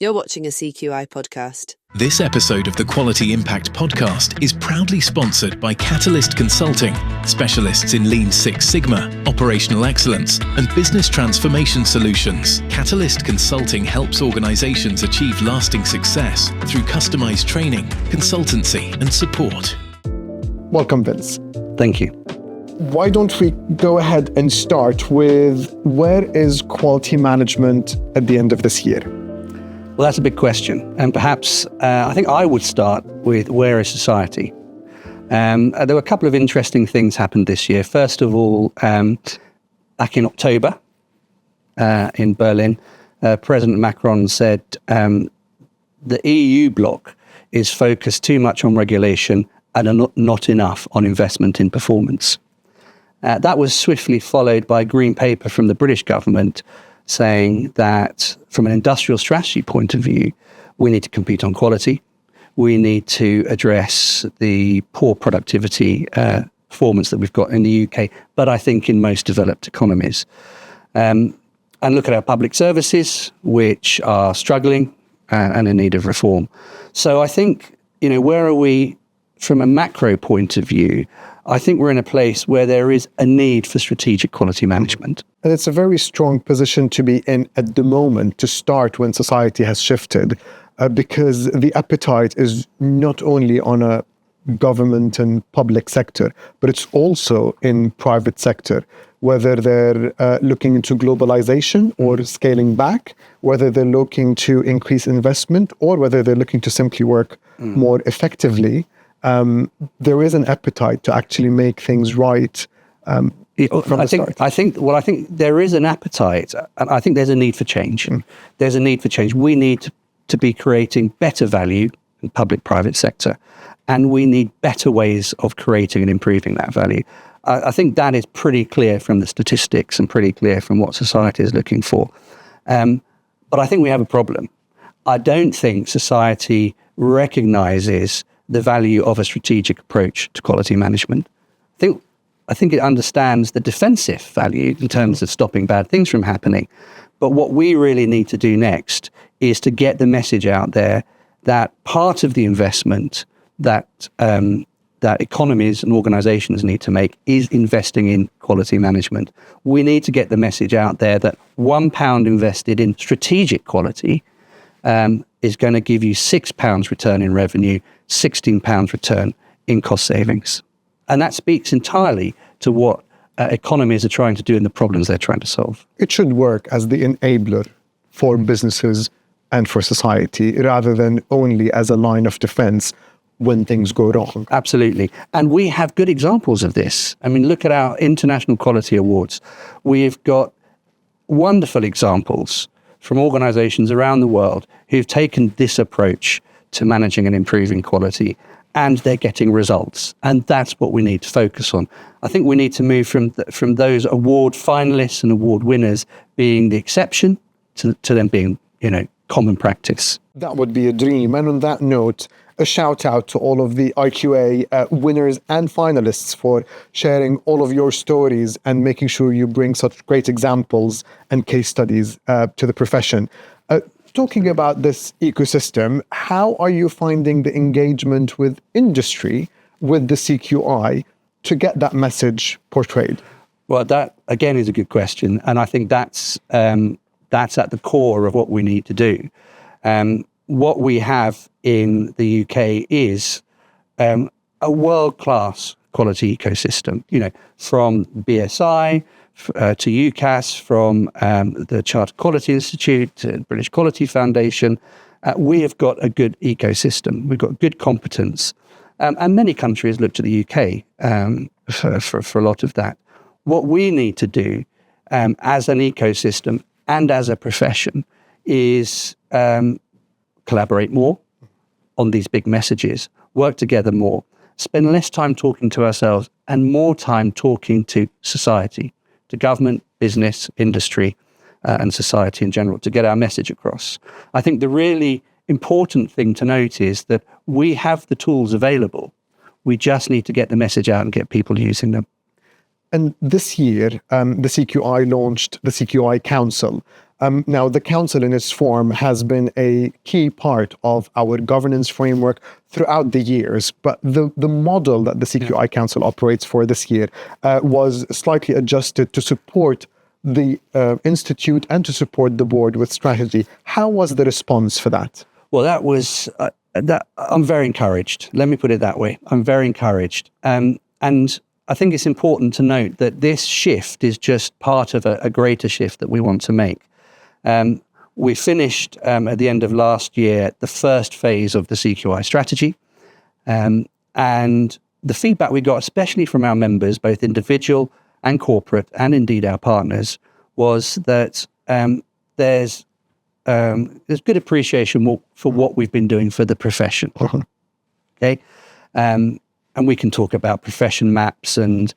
You're watching a CQI podcast. This episode of the Quality Impact podcast is proudly sponsored by Catalyst Consulting, specialists in Lean Six Sigma, operational excellence, and business transformation solutions. Catalyst Consulting helps organizations achieve lasting success through customized training, consultancy, and support. Welcome, Vince. Thank you. Why don't we go ahead and start with where is quality management at the end of this year? Well, that's a big question. And perhaps I think I would start with where is society? There were a couple of interesting things happened this year. First of all, back in October in Berlin, President Macron said the EU bloc is focused too much on regulation and are not enough on investment in performance. That was swiftly followed by a green paper from the British government saying that from an industrial strategy point of view, we need to compete on quality. We need to address the poor productivity performance that we've got in the UK, but I think in most developed economies. And look at our public services, which are struggling and in need of reform. So I think, where are we from a macro point of view? I think we're in a place where there is a need for strategic quality management. And it's a very strong position to be in at the moment to start when society has shifted, because the appetite is not only on a government and public sector, but it's also in private sector, whether they're looking into globalization or scaling back, whether they're looking to increase investment or whether they're looking to simply work more effectively. There is an appetite to actually make things right. I think there is an appetite, and I think there's a need for change. There's a need for change. We need to be creating better value in public-private sector, and we need better ways of creating and improving that value. I think that is pretty clear from the statistics and pretty clear from what society is looking for. But I think we have a problem. I don't think society recognizes the value of a strategic approach to quality management. I think it understands the defensive value in terms of stopping bad things from happening. But what we really need to do next is to get the message out there that part of the investment that economies and organizations need to make is investing in quality management. We need to get the message out there that £1 invested in strategic quality is going to give you £6 return in revenue, £16 return in cost savings. And that speaks entirely to what economies are trying to do and the problems they're trying to solve. It should work as the enabler for businesses and for society, rather than only as a line of defense when things go wrong. Absolutely. And we have good examples of this. I mean, look at our international quality awards. We've got wonderful examples from organizations around the world who've taken this approach to managing and improving quality, and they're getting results. And that's what we need to focus on. I think we need to move from those award finalists and award winners being the exception to them being, common practice. That would be a dream. And on that note, a shout out to all of the IQA winners and finalists for sharing all of your stories and making sure you bring such great examples and case studies to the profession. Talking about this ecosystem, how are you finding the engagement with industry, with the CQI, to get that message portrayed? Well, that again is a good question, and I think that's at the core of what we need to do. What we have in the UK is a world-class quality ecosystem. From BSI to UCAS, from the Chartered Quality Institute to British Quality Foundation. We have got a good ecosystem. We've got good competence. And many countries look to the UK for a lot of that. What we need to do as an ecosystem and as a profession is collaborate more on these big messages, work together more, spend less time talking to ourselves and more time talking to society, to government, business, industry, and society in general, to get our message across. I think the really important thing to note is that we have the tools available. We just need to get the message out and get people using them. And this year, the CQI launched the CQI Council. Now, the council in its form has been a key part of our governance framework throughout the years, but the model that the CQI Council operates for this year was slightly adjusted to support the institute and to support the board with strategy. How was the response for that? Well, that was I'm very encouraged. Let me put it that way. I'm very encouraged, and I think it's important to note that this shift is just part of a greater shift that we want to make. We finished at the end of last year the first phase of the CQI strategy, and the feedback we got, especially from our members, both individual and corporate, and indeed our partners, was that there's good appreciation for what we've been doing for the profession. Okay, and we can talk about profession maps and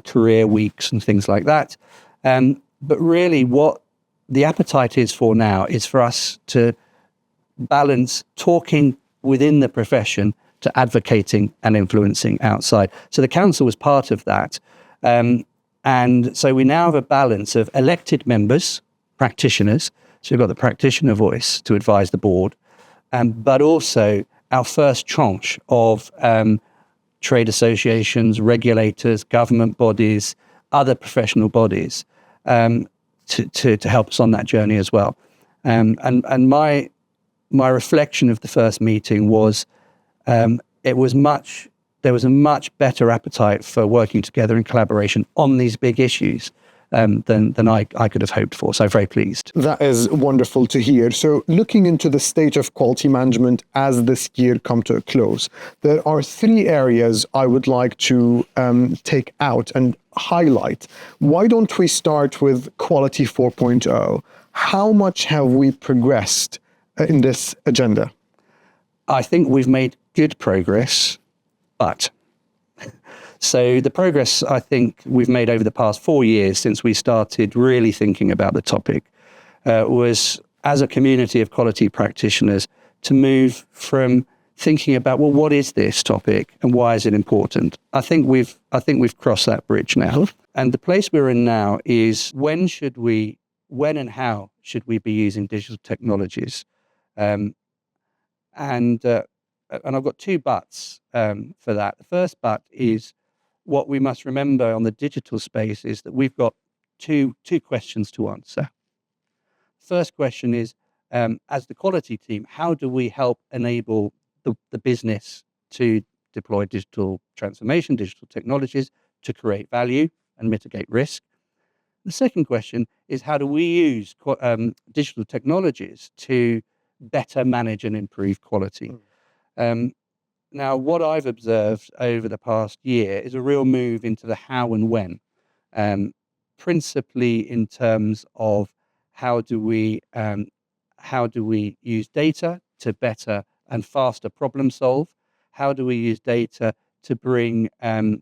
career weeks and things like that. But really, what the appetite is for now is for us to balance talking within the profession to advocating and influencing outside. So the council was part of that. And so we now have a balance of elected members, practitioners. So we've got the practitioner voice to advise the board, but also our first tranche of trade associations, regulators, government bodies, other professional bodies, to help us on that journey as well. And my reflection of the first meeting was there was a much better appetite for working together in collaboration on these big issues than I could have hoped for. So very pleased. That is wonderful to hear. So looking into the state of quality management as this year come to a close, there are three areas I would like to take out and highlight. Why don't we start with Quality 4.0? How much have we progressed in this agenda? I think we've made good progress, but so the progress I think we've made over the past 4 years since we started really thinking about the topic was, as a community of quality practitioners, to move from thinking about, well, what is this topic and why is it important? I think we've crossed that bridge now. And the place we're in now is when and how should we be using digital technologies? And I've got two buts for that. The first but is what we must remember on the digital space is that we've got two questions to answer. First question is, as the quality team, how do we help enable the business to deploy digital transformation, digital technologies to create value and mitigate risk? The second question is, how do we use digital technologies to better manage and improve quality? Now, what I've observed over the past year is a real move into the how and when, principally in terms of how do we use data to better and faster problem solve? How do we use data to bring the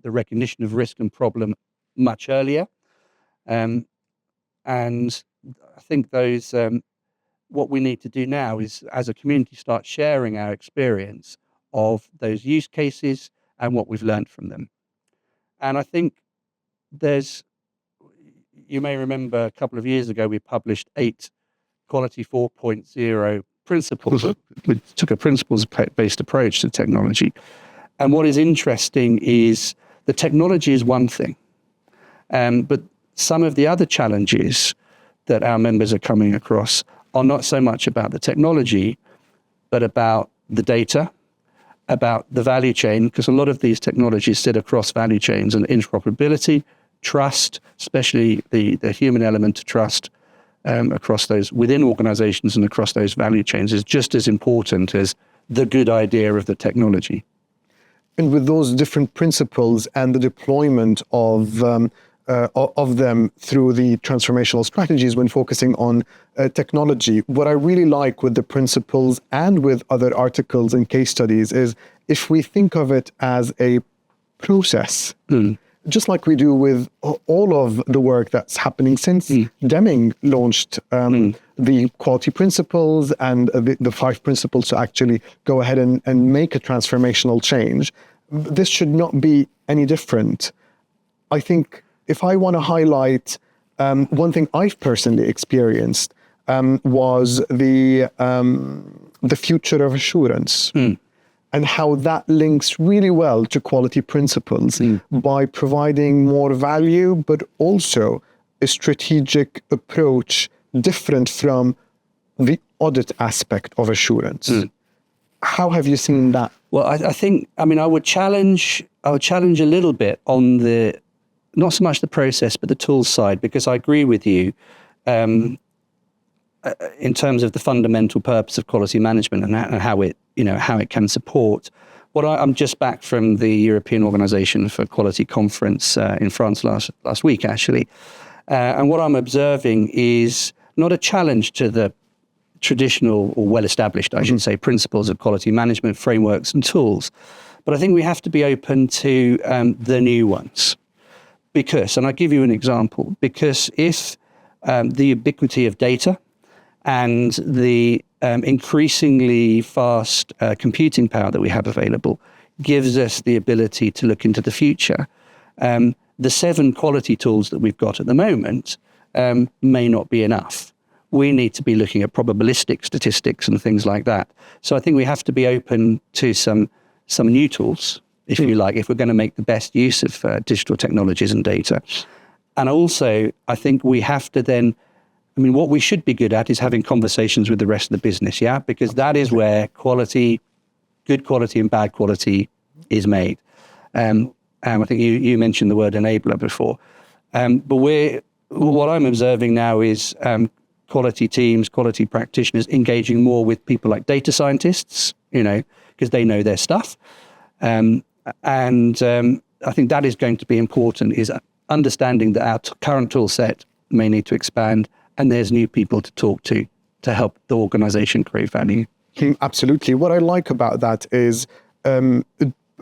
recognition of risk and problem much earlier? And I think those. What we need to do now is, as a community, start sharing our experience of those use cases and what we've learned from them. And I think you may remember a couple of years ago, we published 8 Quality 4.0 principles. We took a principles-based approach to technology. And what is interesting is the technology is one thing, but some of the other challenges that our members are coming across are not so much about the technology, but about the data, about the value chain, because a lot of these technologies sit across value chains, and interoperability, trust, especially the human element to trust across those within organizations and across those value chains is just as important as the good idea of the technology. And with those different principles and the deployment of them through the transformational strategies when focusing on technology. What I really like with the principles and with other articles and case studies is if we think of it as a process, just like we do with all of the work that's happening since Deming launched the quality principles and the 5 principles to actually go ahead and make a transformational change. This should not be any different. I think if I want to highlight one thing I've personally experienced was the future of assurance. And how that links really well to quality principles by providing more value, but also a strategic approach different from the audit aspect of assurance. How have you seen that? Well, I think, I would challenge a little bit on not so much the process, but the tools side, because I agree with you in terms of the fundamental purpose of quality management and how it can support. I'm just back from the European Organization for Quality conference in France last week, actually. And what I'm observing is not a challenge to the traditional or well-established, I should say, principles of quality management, frameworks and tools. But I think we have to be open to the new ones. Because, and I'll give you an example, because if the ubiquity of data and the increasingly fast computing power that we have available gives us the ability to look into the future, the 7 quality tools that we've got at the moment may not be enough. We need to be looking at probabilistic statistics and things like that. So I think we have to be open to some new tools, if you like, if we're going to make the best use of digital technologies and data. And also, I think we have to then, what we should be good at is having conversations with the rest of the business, yeah? Because that is where good quality and bad quality is made. I think you mentioned the word enabler before. But what I'm observing now is quality teams, quality practitioners engaging more with people like data scientists, because they know their stuff. And I think that is going to be important, is understanding that our current tool set may need to expand, and there's new people to talk to help the organization create value. Absolutely. What I like about that is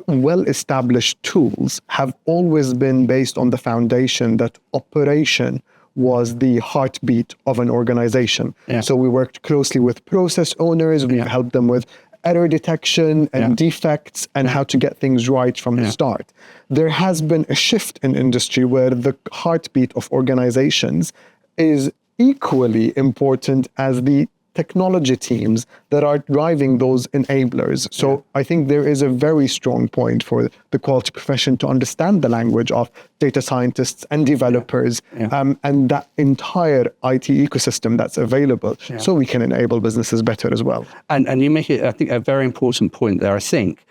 well-established tools have always been based on the foundation that operation was the heartbeat of an organization. Yeah. So we worked closely with process owners. We've helped them with error detection and defects and how to get things right from the start. There has been a shift in industry where the heartbeat of organizations is equally important as the technology teams that are driving those enablers. So I think there is a very strong point for the quality profession to understand the language of data scientists and developers and that entire IT ecosystem that's available so we can enable businesses better as well. And you make it, I think, a very important point there, I think,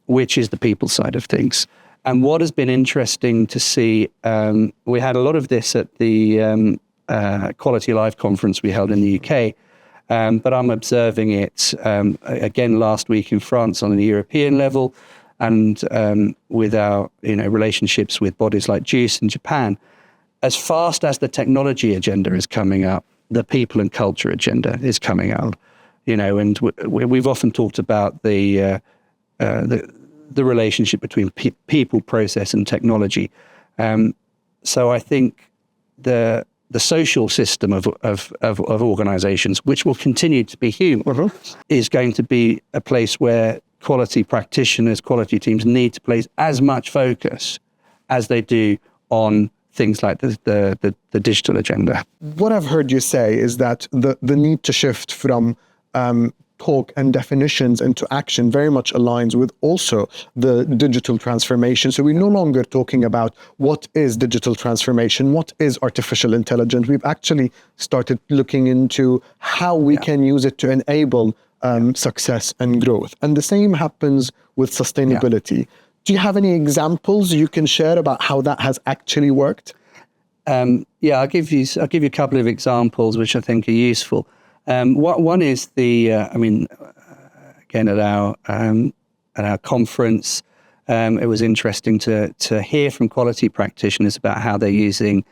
which is the people side of things. And what has been interesting to see, we had a lot of this at the Quality Live conference we held in the UK, but I'm observing it again last week in France on a European level, and with our relationships with bodies like JUICE in Japan. As fast as the technology agenda is coming up, the people and culture agenda is coming up. And we've often talked about the relationship between people, process, and technology. So I think the social system of organizations, which will continue to be human, is going to be a place where quality practitioners, quality teams need to place as much focus as they do on things like the digital agenda. What I've heard you say is that the need to shift from talk and definitions into action very much aligns with also the digital transformation. So we're no longer talking about what is digital transformation, what is artificial intelligence. We've actually started looking into how we can use it to enable success and growth. And the same happens with sustainability. Do you have any examples you can share about how that has actually worked? I'll give you a couple of examples which I think are useful. One is again at our conference, it was interesting to hear from quality practitioners about how they're using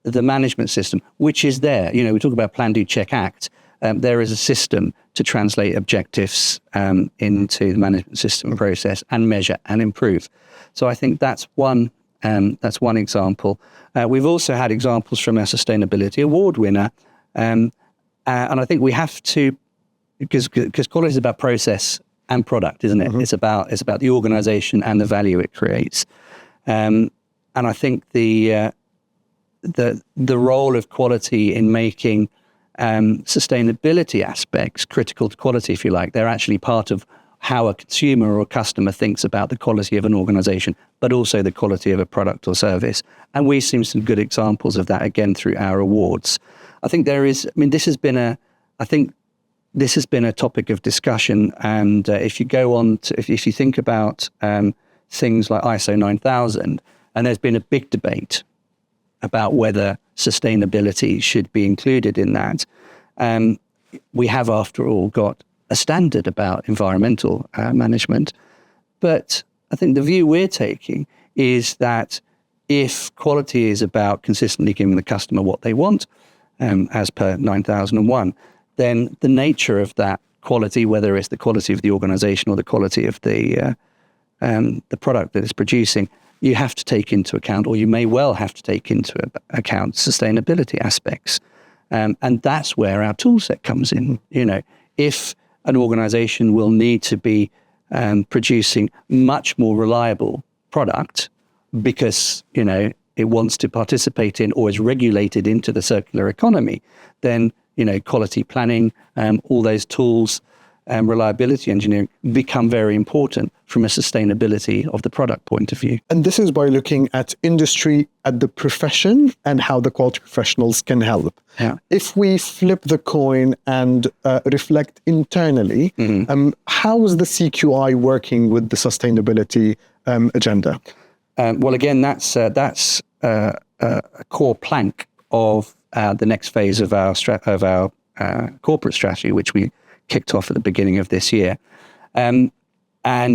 the management system, which is there. We talk about Plan, Do, Check, Act. There is a system to translate objectives into the management system process and measure and improve. So I think that's one example. We've also had examples from our sustainability award winner. And I think we have to, because quality is about process and product, isn't it? It's about the organization and the value it creates. And I think the role of quality in making sustainability aspects critical to quality, if you like. They're actually part of how a consumer or a customer thinks about the quality of an organization, but also the quality of a product or service. And we've seen some good examples of that again through our awards. I think this has been a topic of discussion. And if you go on to, if you think about things like ISO 9000, and there's been a big debate about whether sustainability should be included in that. We have, after all, got a standard about environmental management. But I think the view we're taking is that if quality is about consistently giving the customer what they want, as per 9001, then the nature of that quality, whether it's the quality of the organization or the quality of the product that it's producing, you have to take into account, or you may well have to take into account, sustainability aspects. And that's where our tool set comes in. If an organization will need to be producing much more reliable product because, it wants to participate in or is regulated into the circular economy, then, quality planning, all those tools, reliability engineering become very important from a sustainability of the product point of view. And this is by looking at industry, at the profession, and how the quality professionals can help. Yeah. If we flip the coin and reflect internally, how is the CQI working with the sustainability agenda? Well, again, that's a core plank of the next phase of our corporate strategy, which we kicked off at the beginning of this year. And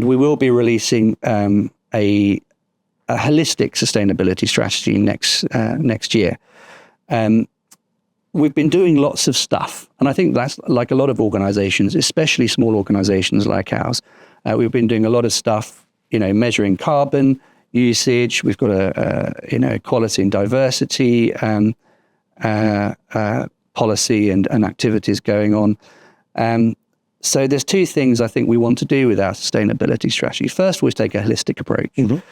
we will be releasing a holistic sustainability strategy next year. We've been doing lots of stuff, and I think that's like a lot of organizations, especially small organizations like ours. We've been doing a lot of stuff, measuring carbon usage. We've got a quality and diversity policy and activities going on. So there's two things I think we want to do with our sustainability strategy. First was take a holistic approach. And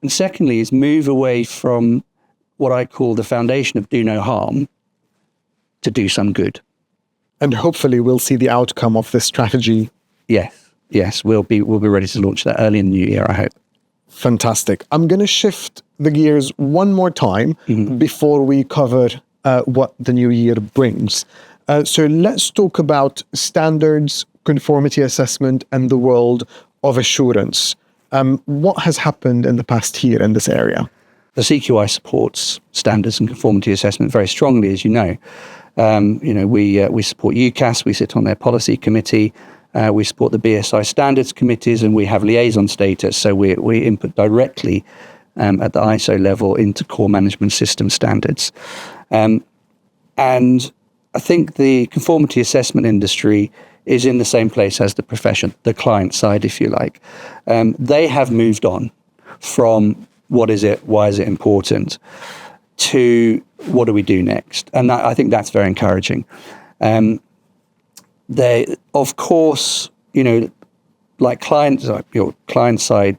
secondly is move away from what I call the foundation of do no harm to do some good. And hopefully we'll see the outcome of this strategy. Yes, we'll be ready to launch that early in the new year, I hope. Fantastic. I'm going to shift the gears one more time before we cover what the new year brings. So let's talk about standards, conformity assessment, and the world of assurance. What has happened in the past year in this area? The CQI supports standards and conformity assessment very strongly, as you know. We support UCAS, we sit on their policy committee, we support the BSI standards committees, and we have liaison status, so we input directly at the ISO level into core management system standards. And I think the conformity assessment industry is in the same place as the profession, the client side, if you like. They have moved on from what is it, why is it important, to what do we do next? And I think that's very encouraging. They, of course, like clients, your client side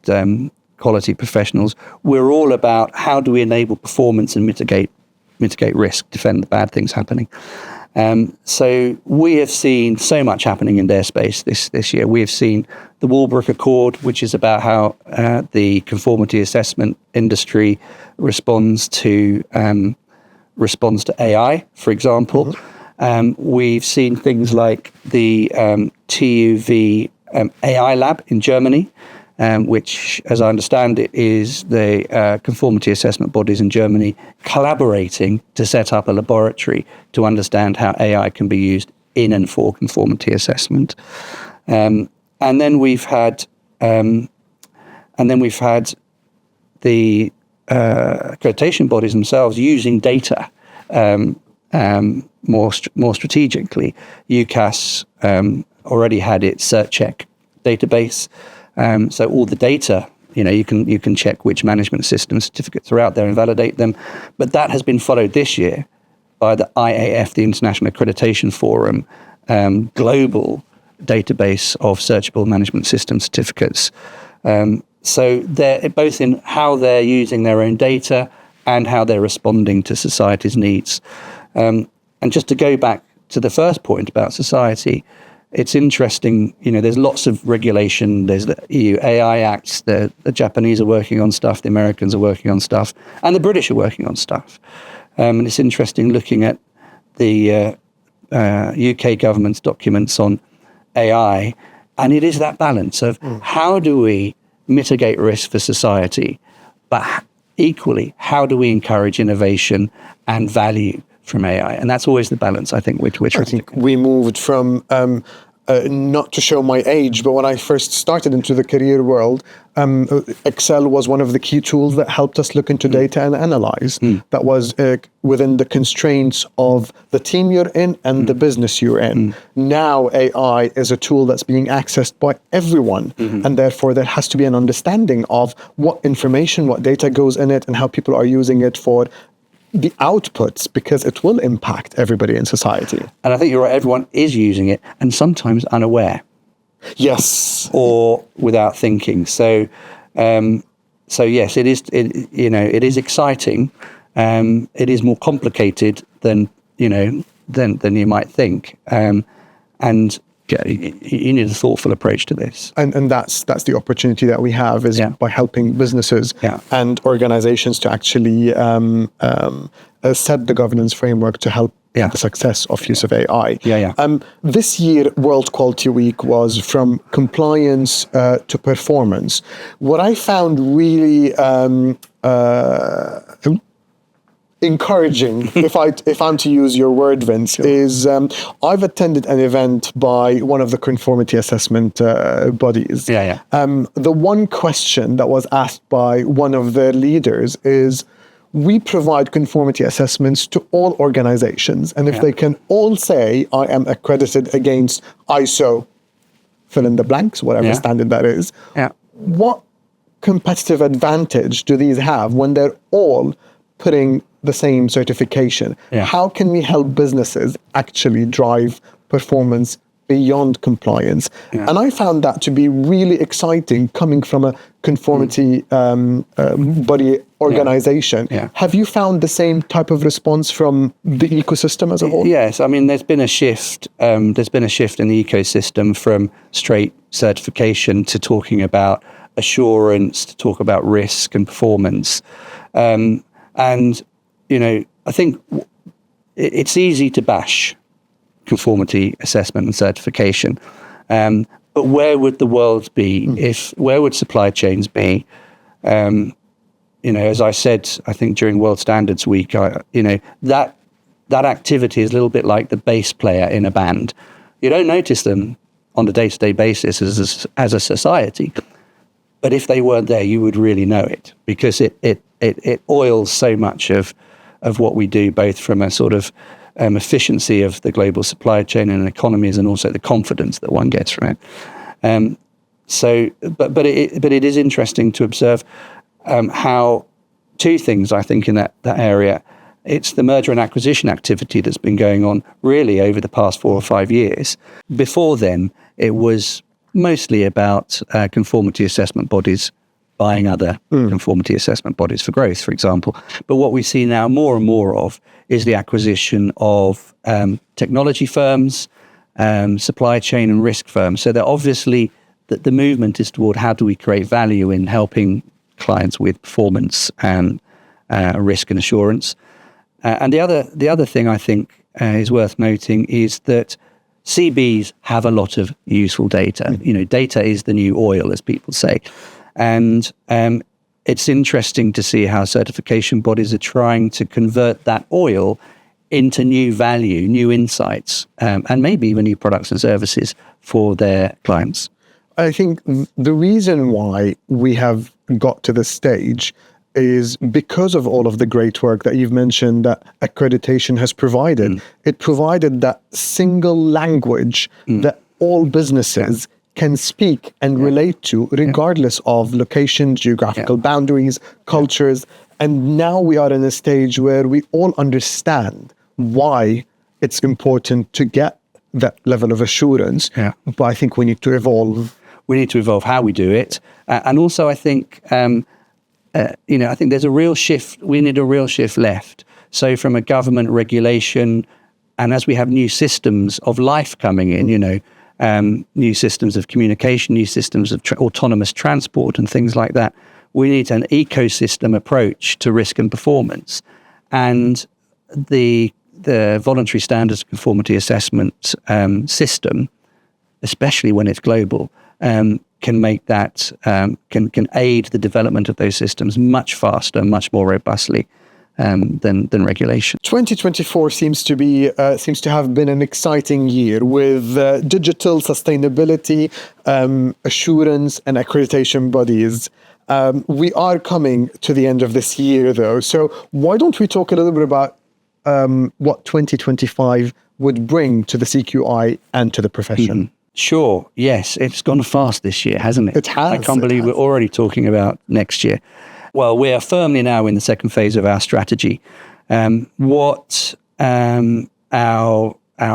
quality professionals, we're all about how do we enable performance and mitigate risk, defend the bad things happening. So we have seen so much happening in their space this year. We have seen the Walbrook Accord, which is about how the conformity assessment industry responds to AI, for example. We've seen things like the TÜV AI Lab in Germany, which, as I understand it, is the conformity assessment bodies in Germany collaborating to set up a laboratory to understand how AI can be used in and for conformity assessment. And then we've had the accreditation bodies themselves using data more strategically. UCAS already had its CertCheck database. So all the data, you can check which management system certificates are out there and validate them. But that has been followed this year by the IAF, the International Accreditation Forum, global database of searchable management system certificates. So they're both in how they're using their own data and how they're responding to society's needs. And just to go back to the first point about society, it's interesting, there's lots of regulation. There's the EU AI Acts, the Japanese are working on stuff, the Americans are working on stuff, and the British are working on stuff. And it's interesting looking at the UK government's documents on AI, and it is that balance of how do we mitigate risk for society, but equally, how do we encourage innovation and value from AI? And that's always the balance, I think, which I think we moved from, not to show my age, but when I first started into the career world, Excel was one of the key tools that helped us look into data and analyze. That was within the constraints of the team you're in and the business you're in. Now AI is a tool that's being accessed by everyone, and therefore there has to be an understanding of what information, what data goes in it, and how people are using it for the outputs, because it will impact everybody in society. And I think you're right, everyone is using it, and sometimes unaware. Yes. Or without thinking. So yes, it is. It is exciting. It is more complicated than than you might think. And you need a thoughtful approach to this. And that's the opportunity that we have, is by helping businesses and organizations to actually set the governance framework to help the success of use of AI. This year, World Quality Week was from compliance to performance. What I found really encouraging, if I'm to use your word, Vince, is I've attended an event by one of the conformity assessment bodies. The one question that was asked by one of their leaders is, we provide conformity assessments to all organizations, and if they can all say, I am accredited against ISO, fill in the blanks, whatever standard that is, what competitive advantage do these have when they're all putting the same certification? How can we help businesses actually drive performance beyond compliance? And I found that to be really exciting, coming from a conformity body organization. Have you found the same type of response from the ecosystem as a whole? Yes, I mean, there's been a shift. There's been a shift in the ecosystem from straight certification to talking about assurance, to talk about risk and performance. And I think it's easy to bash conformity assessment and certification. But where would the world be where would supply chains be? As I said, I think during World Standards Week, that activity is a little bit like the bass player in a band. You don't notice them on a day-to-day basis as a society, but if they weren't there, you would really know it, because it oils so much of what we do, both from a sort of efficiency of the global supply chain and economies, and also the confidence that one gets from it. But it is interesting to observe how two things, I think, in that area. It's the merger and acquisition activity that's been going on really over the past 4 or 5 years. Before then, it was mostly about conformity assessment bodies buying other conformity assessment bodies for growth, for example. But what we see now more and more of is the acquisition of technology firms, supply chain and risk firms. So that obviously the movement is toward how do we create value in helping clients with performance and risk and assurance. And the other thing I think is worth noting is that CBs have a lot of useful data. Data is the new oil, as people say. And it's interesting to see how certification bodies are trying to convert that oil into new value, new insights, and maybe even new products and services for their clients. I think the reason why we have got to this stage is because of all of the great work that you've mentioned that accreditation has provided. It provided that single language that all businesses can speak and relate to, regardless of location, geographical boundaries, cultures. And now we are in a stage where we all understand why it's important to get that level of assurance. But I think we need to evolve. We need to evolve how we do it. And also, I think I think there's a real shift. We need a real shift left. So from a government regulation, and as we have new systems of life coming in, new systems of communication, new systems of autonomous transport and things like that, we need an ecosystem approach to risk and performance. And the voluntary standards conformity assessment system, especially when it's global, can make that can aid the development of those systems much faster, much more robustly than regulation. 2024 seems to have been an exciting year with digital sustainability assurance and accreditation bodies. We are coming to the end of this year, though. So why don't we talk a little bit about what 2025 would bring to the CQI and to the profession? Sure. Yes. It's gone fast this year, hasn't it? It has. I can't believe we're already talking about next year. Well, we are firmly now in the second phase of our strategy. What our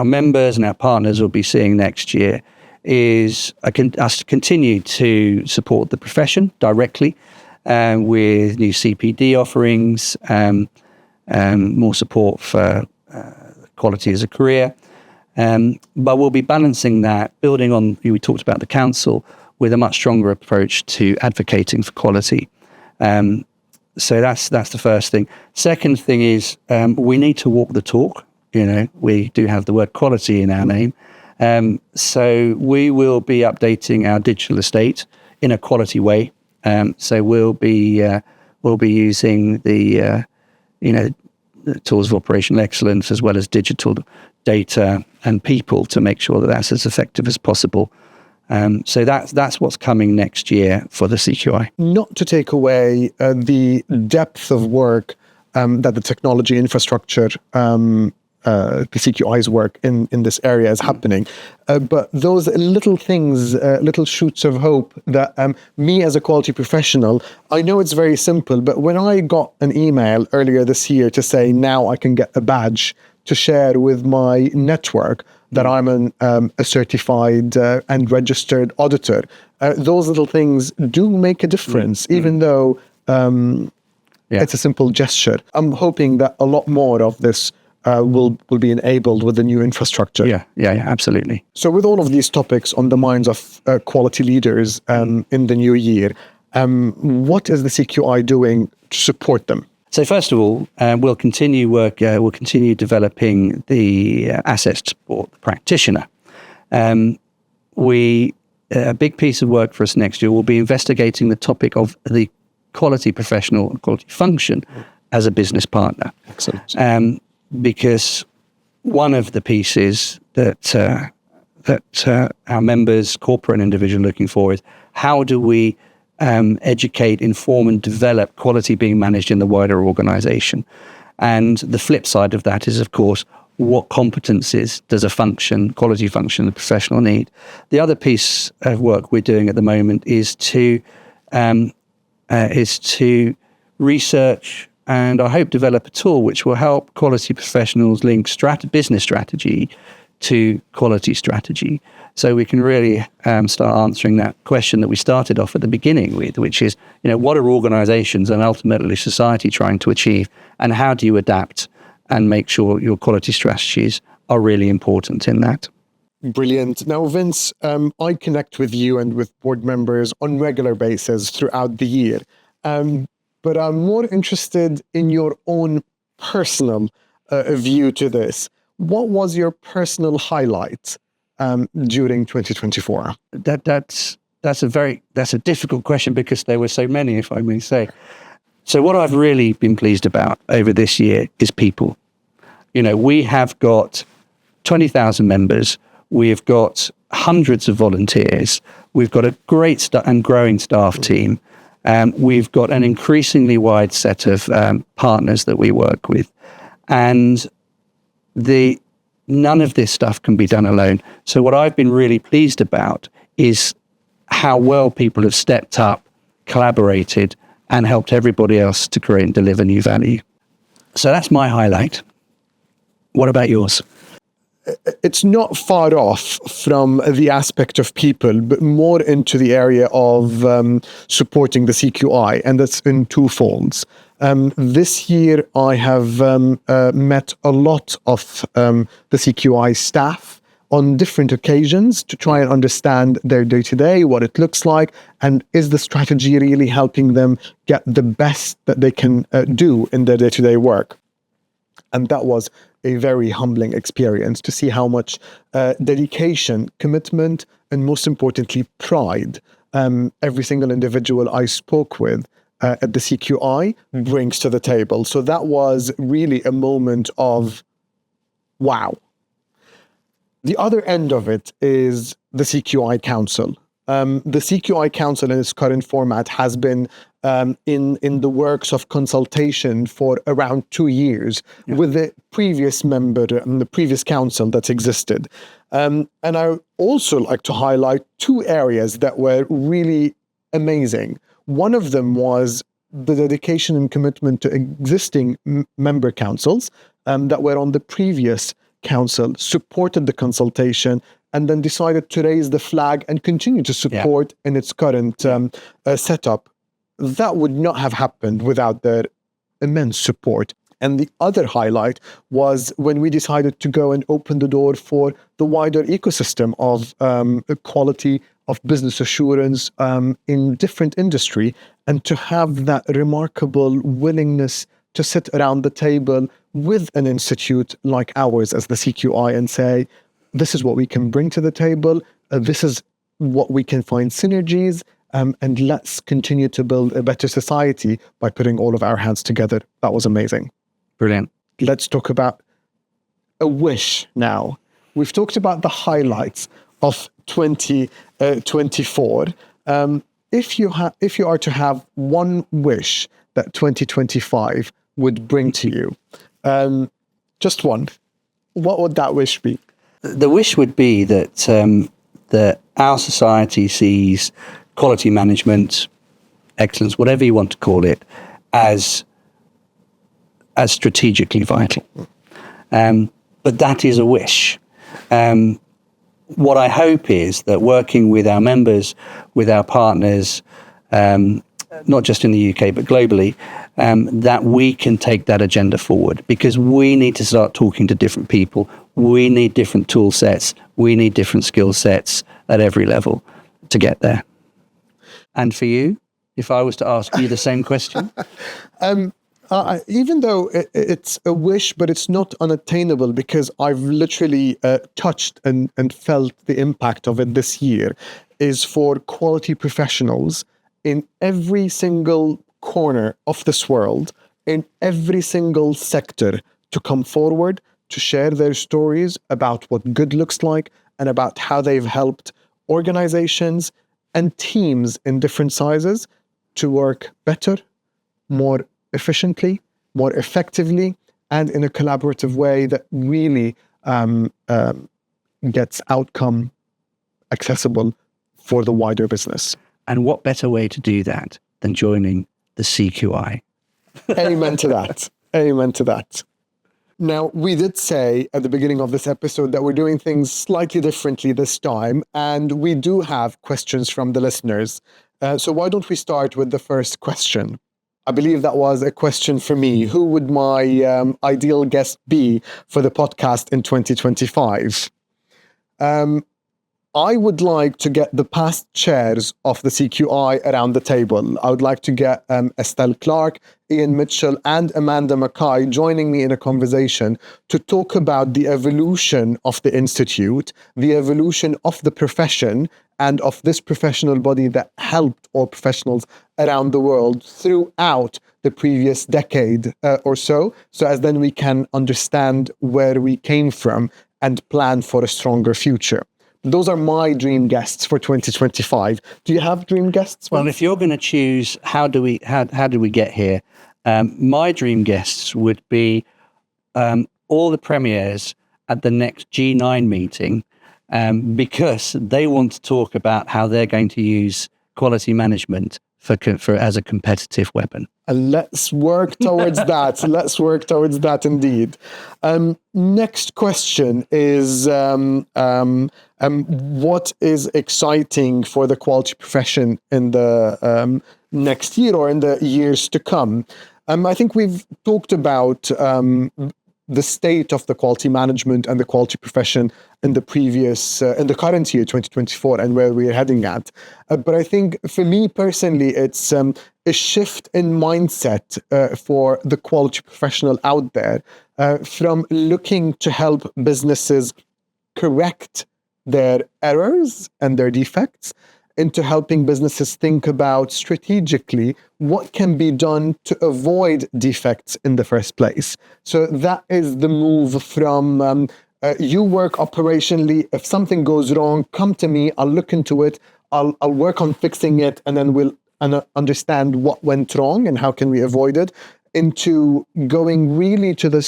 members and our partners will be seeing next year is us continue to support the profession directly with new CPD offerings, more support for quality as a career. But we'll be balancing that, building on, we talked about the council, with a much stronger approach to advocating for quality. So that's the first thing. Second thing is we need to walk the talk. We do have the word quality in our name. So we will be updating our digital estate in a quality way. So we'll be using the tools of operational excellence as well as digital data and people to make sure that that's as effective as possible. So that's what's coming next year for the CQI. Not to take away the depth of work that the technology infrastructure, the CQI's work in this area is happening, but those little things, little shoots of hope that me as a quality professional, I know it's very simple, but when I got an email earlier this year to say now I can get a badge to share with my network that I'm a certified and registered auditor, those little things do make a difference, even though it's a simple gesture. I'm hoping that a lot more of this will be enabled with the new infrastructure. Yeah, absolutely. So with all of these topics on the minds of quality leaders in the new year, what is the CQI doing to support them? So first of all, we'll continue developing the assets to support the practitioner. A big piece of work for us next year will be investigating the topic of the quality professional and quality function as a business partner. Excellent. Because one of the pieces that our members, corporate and individual, are looking for is how do we educate, inform and develop quality being managed in the wider organization. And the flip side of that is, of course, what competencies does a quality function, the professional need? The other piece of work we're doing at the moment is to research and I hope develop a tool which will help quality professionals link business strategy to quality strategy. So we can really start answering that question that we started off at the beginning with, which is, what are organizations and ultimately society trying to achieve, and how do you adapt and make sure your quality strategies are really important in that? Brilliant. Now, Vince, I connect with you and with board members on regular basis throughout the year. But I'm more interested in your own personal view to this. What was your personal highlight during 2024? That's a difficult question because there were so many, if I may say. So what I've really been pleased about over this year is people. We have got 20,000 members. We've got hundreds of volunteers. We've got a great and growing staff team. We've got an increasingly wide set of partners that we work with. And none of this stuff can be done alone. So what I've been really pleased about is how well people have stepped up, collaborated, and helped everybody else to create and deliver new value. So that's my highlight. What about yours? it's not far off from the aspect of people, but more into the area of supporting the CQI, and that's in two folds. This year, I have met a lot of the CQI staff on different occasions to try and understand their day-to-day, what it looks like, and is the strategy really helping them get the best that they can do in their day-to-day work. And that was a very humbling experience to see how much dedication, commitment, and most importantly, pride every single individual I spoke with at the CQI brings to the table. So that was really a moment of wow. The other end of it is the CQI Council. The CQI Council in its current format has been in the works of consultation for around 2 years with the previous member and the previous council that's existed. And I also like to highlight two areas that were really amazing. One of them was the dedication and commitment to existing member councils that were on the previous council, supported the consultation, and then decided to raise the flag and continue to support in its current setup. That would not have happened without their immense support. And the other highlight was when we decided to go and open the door for the wider ecosystem of quality, of business assurance in different industry, and to have that remarkable willingness to sit around the table with an institute like ours as the CQI and say, this is what we can bring to the table, this is what we can find synergies, and let's continue to build a better society by putting all of our hands together. That was amazing. Brilliant. Let's talk about a wish now. We've talked about the highlights of 2024. If you are to have one wish that 2025 would bring to you, just one, what would that wish be? The wish would be that our society sees quality management, excellence, whatever you want to call it, as strategically vital. But that is a wish. What I hope is that working with our members, with our partners, not just in the UK, but globally, that we can take that agenda forward, because we need to start talking to different people. We need different tool sets. We need different skill sets at every level to get there. And for you, if I was to ask you the same question? Even though it's a wish, but it's not unattainable, because I've literally touched and felt the impact of it this year, is for quality professionals in every single corner of this world, in every single sector, to come forward, to share their stories about what good looks like and about how they've helped organizations and teams in different sizes to work better, more efficiently, more effectively, and in a collaborative way that really gets outcome accessible for the wider business. And what better way to do that than joining the CQI? Amen to that. Amen to that. Now, we did say at the beginning of this episode that we're doing things slightly differently this time, and we do have questions from the listeners. So why don't we start with the first question? I believe that was a question for me. Who would my ideal guest be for the podcast in 2025? I would like to get the past chairs of the CQI around the table. I would like to get Estelle Clark, Ian Mitchell, and Amanda Mackay joining me in a conversation to talk about the evolution of the Institute, the evolution of the profession, and of this professional body that helped all professionals around the world throughout the previous decade or so as then we can understand where we came from and plan for a stronger future. Those are my dream guests for 2025. Do you have dream guests? Well, if you're going to choose, how do we get here? My dream guests would be all the premiers at the next G9 meeting, because they want to talk about how they're going to use quality management for as a competitive weapon. And let's work towards that. Let's work towards that indeed. Next question is, what is exciting for the quality profession in the next year or in the years to come? I think we've talked about the state of the quality management and the quality profession in the current year, 2024, and where we're heading at. But I think for me personally, it's a shift in mindset for the quality professional out there, from looking to help businesses correct their errors and their defects, into helping businesses think about strategically what can be done to avoid defects in the first place. So that is the move from you work operationally. If something goes wrong, come to me. I'll look into it. I'll work on fixing it, and then we'll understand what went wrong and how can we avoid it, into going really to the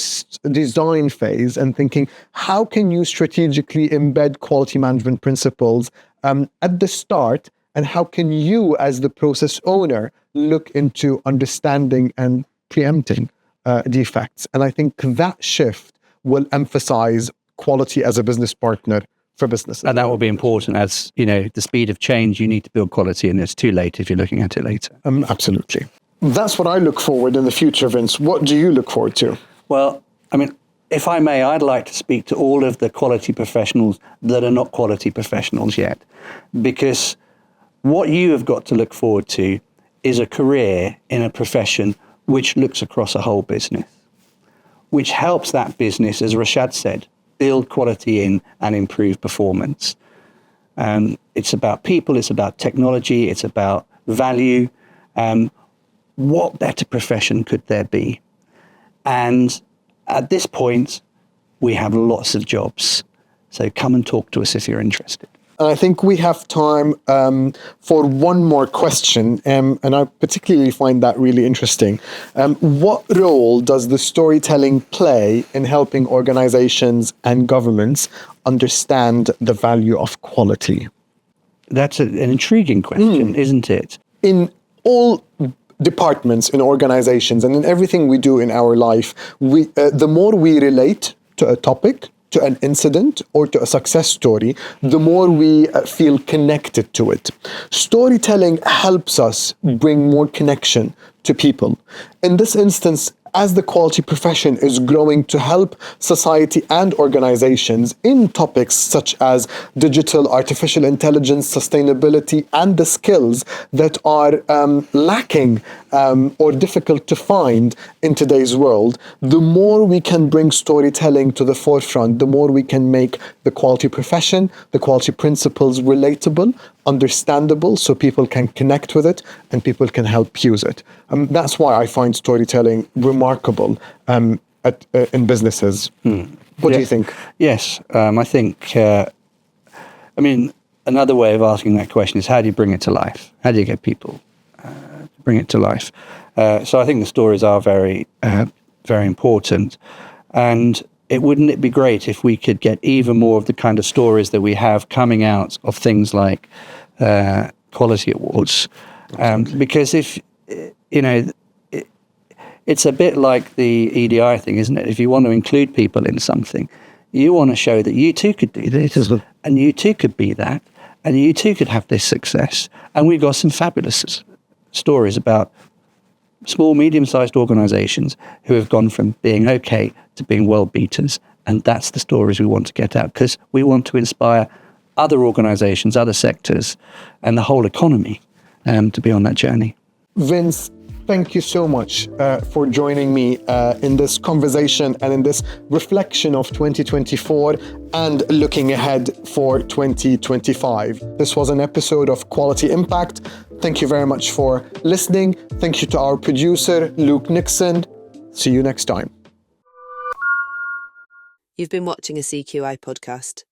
design phase and thinking, how can you strategically embed quality management principles at the start, and how can you as the process owner look into understanding and preempting defects? And I think that shift will emphasize quality as a business partner for businesses. And that will be important as, the speed of change, you need to build quality, and it's too late if you're looking at it later. Absolutely. That's what I look forward in the future, Vince. What do you look forward to? Well, if I may, I'd like to speak to all of the quality professionals that are not quality professionals yet, because what you have got to look forward to is a career in a profession which looks across a whole business, which helps that business, as Rashad said, build quality in and improve performance. It's about people, it's about technology, it's about value. What better profession could there be? And at this point, we have lots of jobs. So come and talk to us if you're interested. I think we have time for one more question, and I particularly find that really interesting. What role does the storytelling play in helping organizations and governments understand the value of quality? That's an intriguing question, isn't it? In all departments, in organizations, and in everything we do in our life, the more we relate to a topic, to an incident, or to a success story, the more we feel connected to it. Storytelling helps us bring more connection to people. In this instance, as the quality profession is growing to help society and organizations in topics such as digital, artificial intelligence, sustainability, and the skills that are lacking or difficult to find in today's world, the more we can bring storytelling to the forefront, the more we can make the quality profession, the quality principles relatable, understandable, so people can connect with it and people can help use it. That's why I find storytelling remarkable in businesses. What do you think? Yes, I think, another way of asking that question is, how do you bring it to life? How do you get people bring it to life? So I think the stories are very, very important. And wouldn't it be great if we could get even more of the kind of stories that we have coming out of things like quality awards? Because if, it's a bit like the EDI thing, isn't it? If you want to include people in something, you want to show that you too could do this, and you too could be that, and you too could have this success. And we've got some fabulous stories about small, medium-sized organizations who have gone from being okay to being world beaters. And that's the stories we want to get out, because we want to inspire other organizations, other sectors, and the whole economy to be on that journey. Vince, thank you so much for joining me in this conversation and in this reflection of 2024 and looking ahead for 2025. This was an episode of Quality Impact. Thank you very much for listening. Thank you to our producer, Luke Nixon. See you next time. You've been watching a CQI podcast.